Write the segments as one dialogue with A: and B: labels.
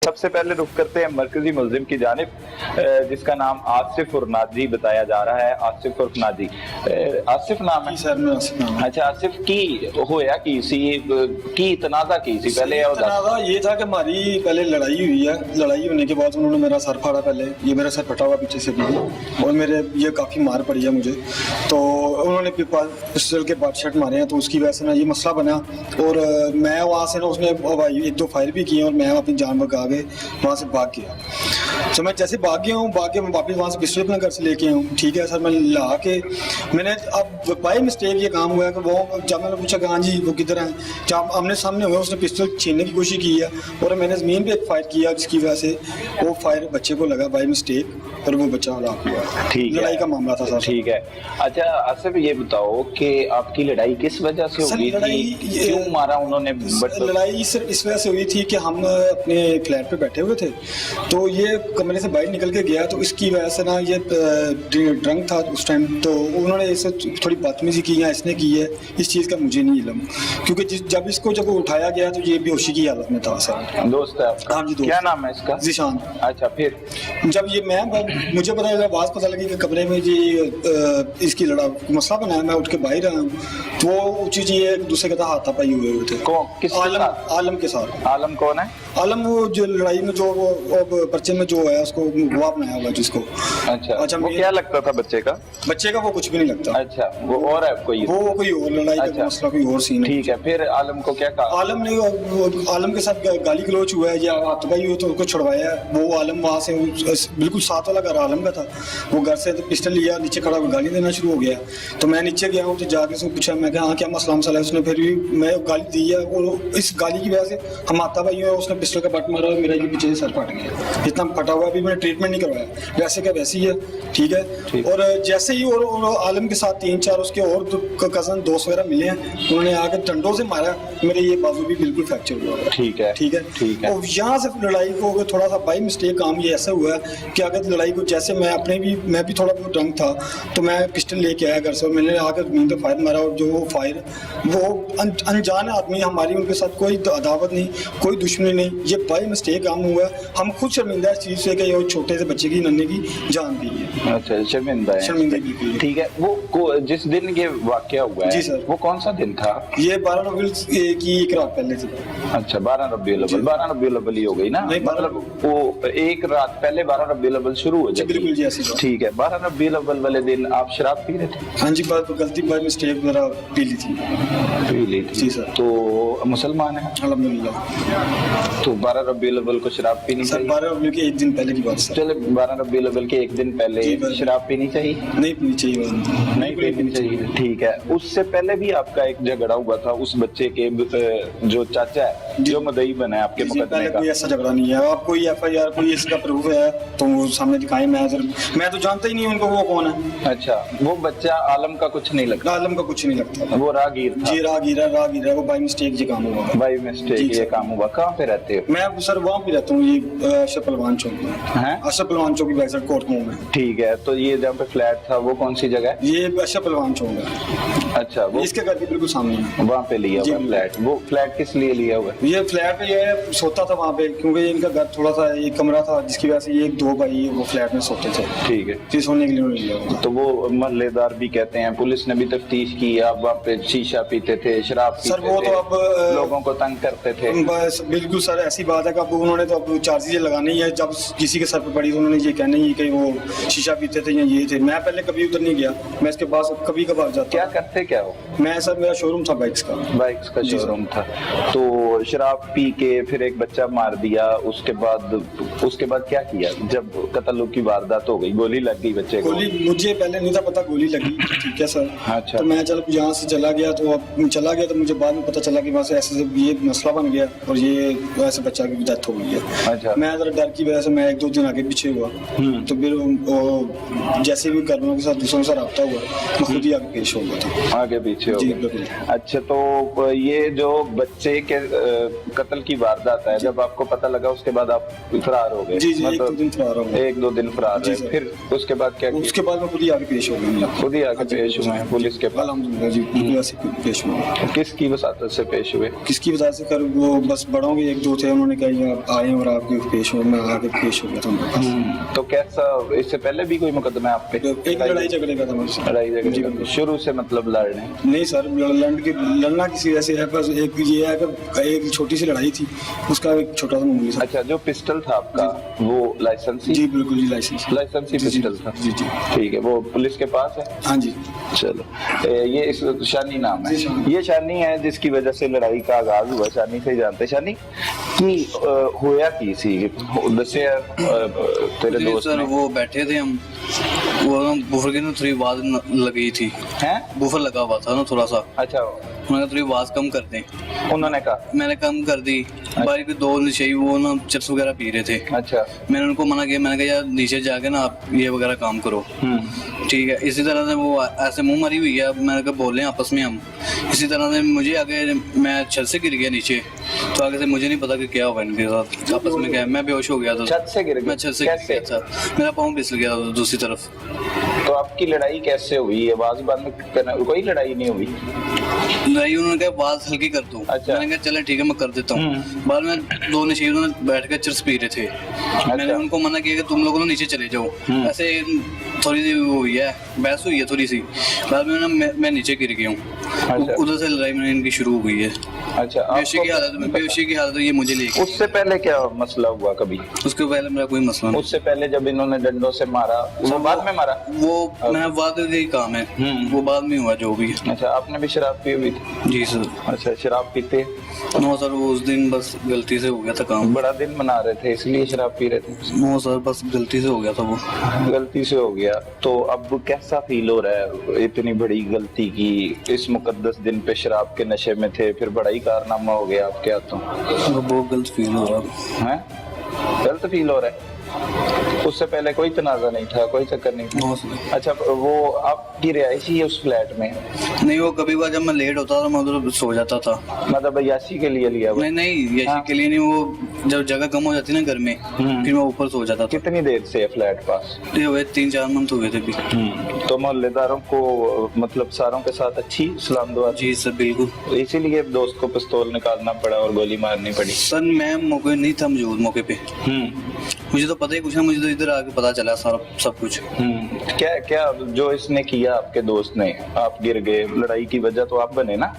A: सबसे पहले रुख करते हैं मरकजी मुलजिम की जानिब, जिसका नाम आसिफ उर नाजी बताया जा रहा है। आसिफ उर नाजी, आसिफ नाम है
B: सर? मैं आसिफ नाम।
A: अच्छा, आसिफ की होया की तनाजा की सी पहले
B: तनाजा ये था कि हमारी पहले लड़ाई हुई है। लड़ाई होने के बाद उन्होंने मेरा सर फाड़ा। पहले ये मेरा सर फटा हुआ पीछे से भी, और मेरे ये काफ़ी मार पड़ी है मुझे। तो उन्होंने पिस्टल के बाद शर्ट मारे हैं, तो उसकी वजह से ना ये मसला बना। और मैं वहाँ से ना उसने एक दो फायर भी किए और मैं अपनी जान बचा के वहाँ से भाग गया। तो मैं जैसे भाग गया हूँ, भाग के मैं वापस वहाँ से पिस्टल अपने घर से लेके आया हूँ। ठीक है सर, मैं ला के मैंने अब बाई मिस्टेक ये काम हुआ है कि वो जब मैंने पूछा कि हाँ जी वो किधर है, जब आमने सामने हुए उसने पिस्टल छीनने की कोशिश की है और मैंने ज़मीन पे एक फायर किया, जिसकी वजह से वो फायर बच्चे को लगा बाई मिस्टेक और वो बच्चा हलाक हुआ।
A: ठीक है,
B: लड़ाई का मामला था सर।
A: ठीक है। अच्छा आसिफ, ये बताओ कि आपकी लड़ाई किस वजह से हुई थी? क्यों मारा उन्होंने?
B: लड़ाई सिर्फ इस वजह से हुई थी कि हम अपने फ्लैट पे बैठे हुए थे, तो ये कमरे से बाहर निकल के गया, तो इसकी वजह से ना ये ड्रंक था उस टाइम, तो उन्होंने इससे थोड़ी बदतमीजी की या इसने की है, इस चीज़ का मुझे नहीं इल्म, क्योंकि जब उठाया गया तो ये बेहोशी की हालत में था सर।
A: दोस्त है आपका?
B: हाँ जी दोस्त।
A: क्या नाम है इसका?
B: ज़ीशान।
A: अच्छा, फिर
B: जब ये मुझे पता लगी कि कमरे में जी इसकी मसला बना है, मैं उठ के बाहर आया हूँ, तो वो चीज़ ये एक दूसरे के साथ हाथापाई हुए थे। आलम के साथ।
A: आलम कौन है?
B: आलम वो जो लड़ाई में जो वो पर्चे में जो है उसको गवाह बनाया हुआ जिसको।
A: अच्छा, वो क्या लगता था बच्चे का?
B: बच्चे का वो कुछ भी नहीं लगता।
A: अच्छा, वो और है कोई?
B: वो कोई और लड़ाई का मसला कोई और सीन है।
A: ठीक है, फिर आलम को क्या कहा?
B: आलम के साथ गाली गलौच हुआ है या हाथापाई हुई, तो उसको छुड़वाया है। वो आलम वहाँ से बिल्कुल साथ वाला घर आलम का था, वो घर से तो पिस्टल लिया, नीचे खड़ा होकर गाली देना शुरू हो गया। तो मैं नीचे गया हूँ, तो जाके उसको पूछा, मैं कहा हाँ क्या मसला है? उसने फिर भी मैं गाली दी है, और इस गाली की वजह से हम हाथापाई हुए, उसने पिस्टल का बट मारा और मेरा ये पीछे से सर फट गया। इतना फटा हुआ भी मैंने ट्रीटमेंट नहीं करवाया, वैसे का वैसे ही है। ठीक है। और जैसे ही और आलम के साथ 3-4 उसके और कजन दोस्त वगैरह मिले हैं, उन्होंने आकर डंडों से मारा, मेरे ये बाजू भी बिल्कुल फ्रैक्चर हुआ।
A: ठीक है,
B: ठीक है, ठीक है। और यहाँ से लड़ाई को थोड़ा सा बाई मिस्टेक काम ये ऐसा हुआ कि अगर लड़ाई को जैसे मैं भी थोड़ा बहुत ड्रंक था, तो मैं पिस्टल लेके आया घर से, मैंने आकर ज़मीन पे फायर मारा, और जो फायर वो अनजान आदमी, हमारी उनके साथ कोई अदावत नहीं, कोई दुश्मनी नहीं, ये बाई मिस्टेक काम हुआ। हम खुद शर्मिंदा इस चीज़ से कि ये छोटे से बच्चे की नन्हे की जान दी है।
A: अच्छा, शर्मिंदा। ठीक है। वो जिस दिन ये वाकया हुआ है
B: जी सर,
A: वो कौन सा दिन था?
B: ये 12 रबीउल की एक रात पहले थी।
A: अच्छा, 12 रबीउल अव्वल ही हो गई ना? मतलब वो एक रात पहले 12 रबीउल अव्वल शुरू हो जाती है।
B: बिल्कुल जी, ऐसी बात।
A: ठीक है। 12 रबीउल अव्वल वाले दिन आप शराब पी रहे थे?
B: हाँ जी, गलती बाय मिस्टेक मेरा पी ली थी जी सर।
A: तो मुसलमान है?
B: अल्हम्दुलिल्लाह।
A: तो 12 रबीउल अव्वल को शराब पीनी चाहिए?
B: 12 रबीउल के एक दिन पहले की बात सर।
A: चले, 12 रबीउल अव्वल के एक दिन पहले शराब पीनी चाहिए?
B: नहीं पीनी चाहिए,
A: नहीं पीनी चाहिए। ठीक है। उससे पहले भी आपका एक झगड़ा हुआ था उस बच्चे के जो चाचा है, जो मदई बना है आपके मुकदमे का?
B: कोई ऐसा झगड़ा नहीं है। आप कोई FIR कोई इसका प्रूफ है तो वो सामने दिखाएं। मैं तो जानता ही नहीं उनको वो कौन है।
A: अच्छा, वो बच्चा आलम का कुछ नहीं लगता?
B: आलम का कुछ नहीं लगता, वो
A: राहगीर था।
B: जी राहगीर है, वो बाई मिस्टेक ये काम हुआ।
A: बाई मिस्टेक ये काम हुआ। कहाँ पे रहते हो?
B: मैं सर वहाँ पे रहता हूँ, ये अशरफ पहलवान चौक में है। अशरफ पहलवान चौक की बैक साइड कोर्ट में।
A: ठीक है। तो ये जहाँ पे फ्लैट था वो कौन सी जगह है?
B: ये अशरफ पहलवान चौक है।
A: अच्छा, वो
B: इसके घर के बिल्कुल सामने है,
A: वहाँ पे लिया हुआ फ्लैट। वो फ्लैट किस लिए लिया हुआ?
B: ये फ्लैट पे ये सोता था वहाँ पे, क्योंकि इनका घर थोड़ा सा एक कमरा था, जिसकी वजह से ये 2 भाई वो फ्लैट में सोते थे।
A: ठीक है।
B: फिर सोने के लिए उन्होंने लिया।
A: तो वो मोहल्लेदार भी कहते हैं, पुलिस ने भी तफ्तीश की, आप वहाँ पे शीशा पीते थे, शराब पीते
B: सर, वो
A: थे,
B: तो अब
A: लोगों को तंग करते थे।
B: बस बिल्कुल सर, ऐसी बात है कि अब उन्होंने तो अब चार्जेस लगाने ही है। जब किसी के सर पे पड़ी तो उन्होंने ये कहना ही कि वो शीशा पीते थे या ये थे। मैं पहले कभी उधर नहीं गया, मैं इसके पास कभी कभार जाता।
A: क्या करते क्या हो?
B: मैं सर, मेरा शोरूम था बाइक्स का
A: शोरूम था। तो शराब पी के फिर एक बच्चा मार दिया, उसके बाद क्या किया? जब कत्ल की वारदात हो गई, गोली लग गई बच्चे को?
B: गोली मुझे पहले नहीं था पता, गोली लगी। ठीक है सर।
A: अच्छा।
B: तो मैं यहाँ से चला गया, तो मुझे बाद में पता चला कि वहाँ से ऐसे ये मसला बन गया और ये वैसे बच्चा की डेथ हो गई है।
A: अच्छा।
B: मैं जरा डर की वजह से मैं 1-2 दिन आगे पीछे हुआ, तो फिर जैसे भी कर्मियों के साथ दूसरों के साथ रब्ता हुआ, मैं खुद ही आगे पेश हो गया था।
A: आगे पीछे हो गए। अच्छा, तो ये जो बच्चे के कत्ल की वारदात है, जब आपको पता लगा उसके बाद आप फरार हो गए?
B: जी, 1-2 दिन फरार हो गए।
A: 1-2 दिन फरार रहे। फिर उसके बाद क्या?
B: उसके बाद मैं खुद ही आगे पेश हो गया।
A: खुद ही आगे पेश हुए हैं पुलिस के पास?
B: अल्हम्दुलिल्लाह जी, ऐसे पेश हुए।
A: किसकी वसात से पेश हुए?
B: किसकी वजह से कर वो बस बड़ों के 1-2 थे, उन्होंने कहा आप आए और आपके पेश हो, मैं आके पेश हो गया था उनके पास।
A: तो कैसा, इससे पहले भी कोई मुकदमा है आप पे?
B: एक लड़ाई झगड़े का था मुझसे।
A: लड़ाई
B: जी,
A: झगड़े
B: बिल्कुल।
A: शुरू से मतलब लड़ने?
B: नहीं सर, लड़ना किसी वैसे है, बस एक ये है कि एक छोटी सी लड़ाई थी, उसका एक छोटा सा मामूली सा।
A: अच्छा, जो पिस्टल था आपका वो लाइसेंसी?
B: जी बिल्कुल जी, लाइसेंस
A: लाइसेंसी
B: जी, जी,
A: पिस्टल था?
B: जी जी।
A: ठीक है, वो पुलिस के पास है?
B: हाँ जी।
A: चलो, ये इस शानी नाम है,
B: जी, शानी।
A: ये शानी है जिसकी वजह से लड़ाई का आगाज हुआ। शानी से ही जानते। शानी की होया की सी दसे तेरे
C: जी
A: दोस्त
C: सर,
A: ने?
C: वो बैठे थे हम, वो ना बुफर की ना थोड़ी आवाज लगी थी,
A: हैं?
C: बुफर लगा हुआ था ना थोड़ा सा,
A: अच्छा,
C: उन्होंने थोड़ी आवाज कम कर दें,
A: उन्होंने कहा?
C: मैंने कम कर दी। बारी के दो नशे वो ना चिप्स वगैरह पी रहे थे,
A: अच्छा।
C: मैंने उनको मना किया, मैंने कहा यार नीचे जाके ना आप ये वगैरह काम करो, ठीक है। इसी तरह से वो ऐसे मुंह मरी हुई है, मैंने कहा बोल रहे हैं आपस में हम, इसी तरह से मुझे आगे, मैं छत से गिर गया नीचे, तो आगे से मुझे नहीं पता कि क्या हुआ इनके साथ, आपस में क्या है, मैं बेहोश हो गया था,
A: छत से गिर गए?
C: मैं छत से गिर
A: कैसे?
C: गया था, मेरा पाँव फिसल गया था दूसरी तरफ।
A: तो आपकी लड़ाई कैसे हुई? आवाज बंद करना, कोई लड़ाई नहीं हुई?
C: नहीं, उन्होंने कहा आवाज हल्की कर दो,
A: अच्छा।
C: मैंने कहा चले ठीक है मैं कर देता हूँ। बाद में दो नशे उन्होंने बैठ कर चिप्स पी रहे थे, मैंने उनको मना किया कि तुम लोगों ने नीचे चले जाओ, ऐसे थोड़ी सी वो हुई है, बहस हुई है थोड़ी सी, बाद में ना मैं नीचे गिर गया हूँ,
A: अच्छा।
C: उधर से लड़ाई में इनकी शुरू हो गई है।
A: अच्छा,
C: बेहोशी की हालत में, बेहोशी की हालत में ये मुझे लेके,
A: उससे पहले क्या मसला हुआ कभी?
C: उसके पहले मेरा कोई मसला नहीं।
A: उससे पहले जब इन्होंने डंडों से मारा, वो बाद में मारा?
C: वो मैं बाद का ही काम है, वो बाद में हुआ जो भी है।
A: अच्छा, आपने भी शराब पी हुई थी?
C: जी सर।
A: अच्छा, शराब पीते?
C: नो सर, वो उस दिन बस गलती से हो गया था काम।
A: बड़ा दिन मना रहे थे इसलिए शराब पी रहे थे?
C: नो सर, बस गलती से हो गया था वो।
A: गलती से हो गया। तो अब कैसा फील हो रहा है इतनी बड़ी गलती की? इस मुकद्दस दिन पे शराब के नशे में थे, फिर बड़ा ही कारनामा हो गया आपके हाथों।
C: बहुत गलत फील हो रहा
A: है? गलत फील हो रहा है? उससे पहले कोई तनाजा नहीं था, कोई चक्कर नहीं था?
C: No sir.
A: अच्छा, वो आपकी रिहायशी है उस फ्लैट में?
C: नहीं, वो कभी कभार जब मैं लेट होता था मैं उधर सो जाता था।
A: मतलब अय्याशी के लिए लिया हुआ?
C: नहीं नहीं, यही के लिए नहीं, वो जब जगह कम हो जाती ना घर में, फिर मैं ऊपर सो जाता था।
A: कितनी देर से है फ्लैट पास?
C: ये हुए 3-4 मंथ हो गए थे अभी।
A: तो मोहल्लेदारों को मतलब सारों के साथ अच्छी सलाम दुआ?
C: जी सर बिल्कुल।
A: इसीलिए दोस्त को पिस्तौल निकालना पड़ा और गोली मारनी पड़ी?
C: सर मैं मौके नहीं था मौजूद मौके पे, मुझे तो पता ही कुछ ना, मुझे तो इधर आके पता चला सारा सब कुछ।
A: क्या क्या जो इसने किया आपके दोस्त ने, आप गिर गए, लड़ाई की वजह तो आप बने ना?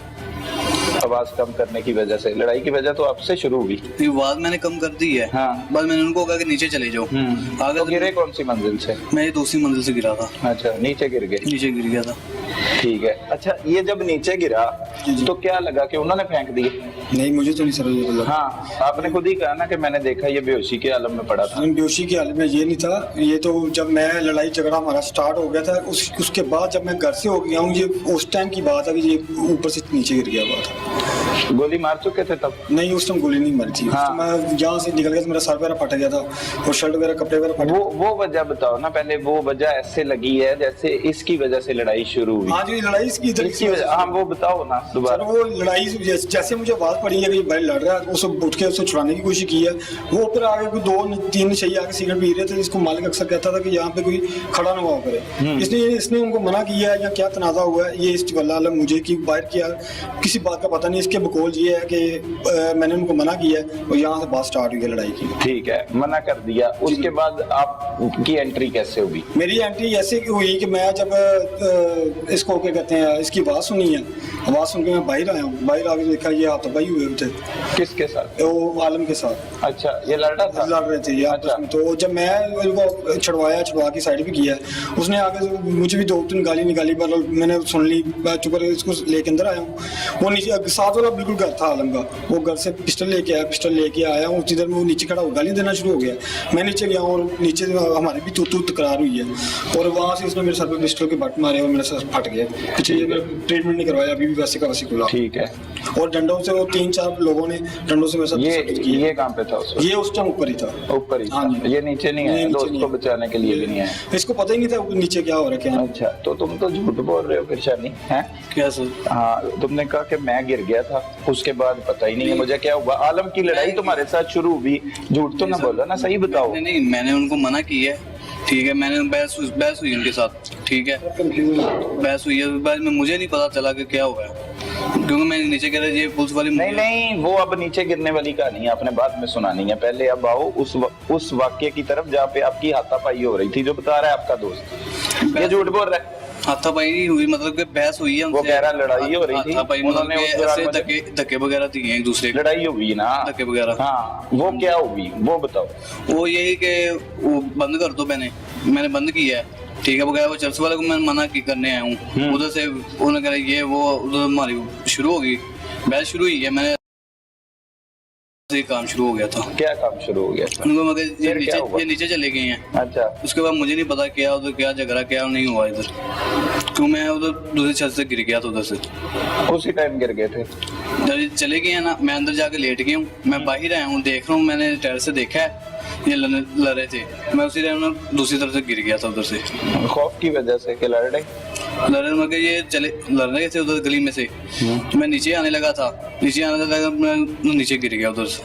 A: आवाज कम करने की वजह से, लड़ाई की वजह तो आपसे शुरू हुई?
C: आवाज मैंने कम कर दी है।
A: हाँ।
C: बाद मैंने उनको कहा कि नीचे चले जाओ। आगे
A: तो गिरे कौन सी मंजिल से?
C: मैं ये दूसरी मंजिल से गिरा था।
A: अच्छा, नीचे गिर गए?
C: नीचे गिर गया था।
A: ठीक है। अच्छा, ये जब नीचे गिरा तो क्या लगा कि उन्होंने फेंक दिए?
B: नहीं, मुझे तो नहीं सर ये लगा।
A: हाँ, आपने खुद ही कहा ना कि मैंने देखा ये बेहोशी के आलम में पड़ा था।
B: बेहोशी की हालत में ये नहीं था, ये तो जब मैं लड़ाई झगड़ा हमारा स्टार्ट हो गया था, उसके बाद जब मैं घर से हो गया हूँ, ये उस टाइम की बात है कि ये ऊपर से नीचे गिर गया हुआ था।
A: गोली मार चुके थे तब?
B: नहीं, उस टाइम गोली नहीं मारी थी।
A: हाँ।
B: मैं जहाँ से निकल गया तो मेरा सर वगैरह फट गया था और शर्ट वगैरह कपड़े वगैरह फट।
A: वो वजह बताओ ना पहले। वो वजह ऐसे लगी है जैसे इसकी वजह से लड़ाई शुरू हुई?
B: हाँ जी, लड़ाई इसकी
A: इसकी वजह, हाँ वो बताओ ना
B: सर।
A: दोबारा।
B: वो लड़ाई जैसे मुझे आवाज पड़ी है कि भाई लड़ रहा है, उसे उठ के उसे छुड़ाने की कोशिश की है। वो ऊपर आगे कोई 2-3 चाहिए आगे सिगरेट पी रहे थे, इसको मालिक अक्सर कहता था कि यहाँ पे कोई खड़ा ना हुआ करे। इसने उनको मना किया है या क्या तनाजा हुआ है, ये इस वल्लाह आलम मुझे की बाहर किया, किसी बात का पता नहीं। इसके बकौल ये है कि मैंने उनको मना किया है और यहाँ से बात स्टार्ट हुई है लड़ाई की।
A: ठीक है, मना कर दिया। उसके बाद आपकी एंट्री कैसे हुई?
B: मेरी एंट्री ऐसे हुई कि मैं जब इसको क्या कहते हैं, इसकी आवाज सुनी है, आवाज सुन के मैं बाहर आया हूँ। बाहर आके देखा ये हाथापाई हुए थे।
A: किसके साथ?
B: वो आलम के साथ।
A: अच्छा, ये लड़ रहा था?
B: लड़ रहे थे ये आपस में। तो जब मैं उनको छुड़वा के साइड पे किया, उसने आगे मुझे भी 2-3 गाली निकाली, पर मैंने सुन ली, मैं चुप कर इसको लेके अंदर आया हूँ। वो नीचे साथ वाला बिल्कुल घर था आलम का, वो घर से पिस्टल लेके आया हूँ। उसी देर में वो नीचे खड़ा हो गाली देना शुरू हो गया। मैं नीचे गया और नीचे हमारी भी तू तकरार हुई है और वहाँ से उसने मेरे सर पे पिस्टल के बट मारे और मेरा सर फट गया। पीछे ये ट्रीटमेंट नहीं करवाया, अभी भी वैसे का वैसे खुला।
A: ठीक है।
B: और डंडों से वो 3-4 लोगों ने डंडों से मेरे साथ
A: ये कहाँ पे था उस वक्त?
B: ये उस टाइम ऊपर ही था।
A: ऊपर ही?
B: हाँ जी।
A: ये नीचे नहीं आया? दोस्त को बचाने के लिए भी नहीं आया?
B: इसको पता ही नहीं था नीचे क्या हो रहा है।
A: अच्छा, तो तुम तो झूठ बोल रहे हो फिर शानी, हैं?
C: क्या सर?
A: हाँ, तुमने कहा कि मैं गिर गया था, उसके बाद पता ही नहीं है मुझे क्या हुआ। आलम की लड़ाई तुम्हारे साथ शुरू हुई, झूठ तो ना बोलो ना, सही बताओ।
C: नहीं, मैंने उनको मना किया है, ठीक है। मैंने बहस हुई उनके साथ, ठीक है, बहस हुई है। बाद में मुझे नहीं पता चला कि क्या हुआ है। क्योंकि मैं नीचे गिरा, ये पुलिस वाली
A: नहीं नहीं, वो अब नीचे गिरने वाली कहानी आपने बाद में सुनानी है, पहले अब आओ उस वाक्य की तरफ जहाँ पे आपकी हाथापाई हो रही थी, जो बता रहा है आपका दोस्त। ये झूठ बोल रहा है।
C: हाथापाई नहीं हुई, मतलब कि बहस हुई है
A: वो कह रहा लड़ाई हो रही थी,
C: हाथापाई मतलब
A: उन्होंने
C: कि
A: उस दौरान
C: ऐसे
A: मुझे-
C: धक्के वगैरह दिए एक दूसरे को,
A: लड़ाई हुई ना,
C: धक्के वगैरह।
A: हाँ, वो क्या हुई वो बताओ।
C: वो यही कि वो बंद कर दो, मैंने बंद किया है, ठीक है। वो गया, वो चर्च वाले को मैं मना की करने आया हूँ, उधर से उन्होंने कहा ये वो, उधर हमारी शुरू हो गई, बहस शुरू हुई है, मैंने से काम शुरू हो गया था।
A: क्या काम शुरू हो गया?
C: उनको मगर
A: फिर क्या हुआ?
C: ये नीचे चले गए हैं।
A: अच्छा,
C: उसके बाद मुझे नहीं पता क्या उधर क्या झगड़ा क्या नहीं हुआ इधर, क्यों मैं उधर दूसरी छत से गिर गया था उधर से।
A: उसी टाइम गिर गए थे?
C: जब ये चले गए हैं ना, मैं अंदर जाके लेट गया हूँ, मैं बाहर आया हूँ, देख रहा हूँ, मैंने टेरेस से देखा है ये लड़ रहे थे, मैं उसी टाइम ना दूसरी तरफ से गिर गया था उधर से,
A: खौफ की वजह से कि लड़ रहे?
C: लड़ने मगर ये चले लड़ रहे थे उधर गली में से, मैं नीचे आने लगा था, नीचे आने लगा, मैं नीचे गिर गया उधर से।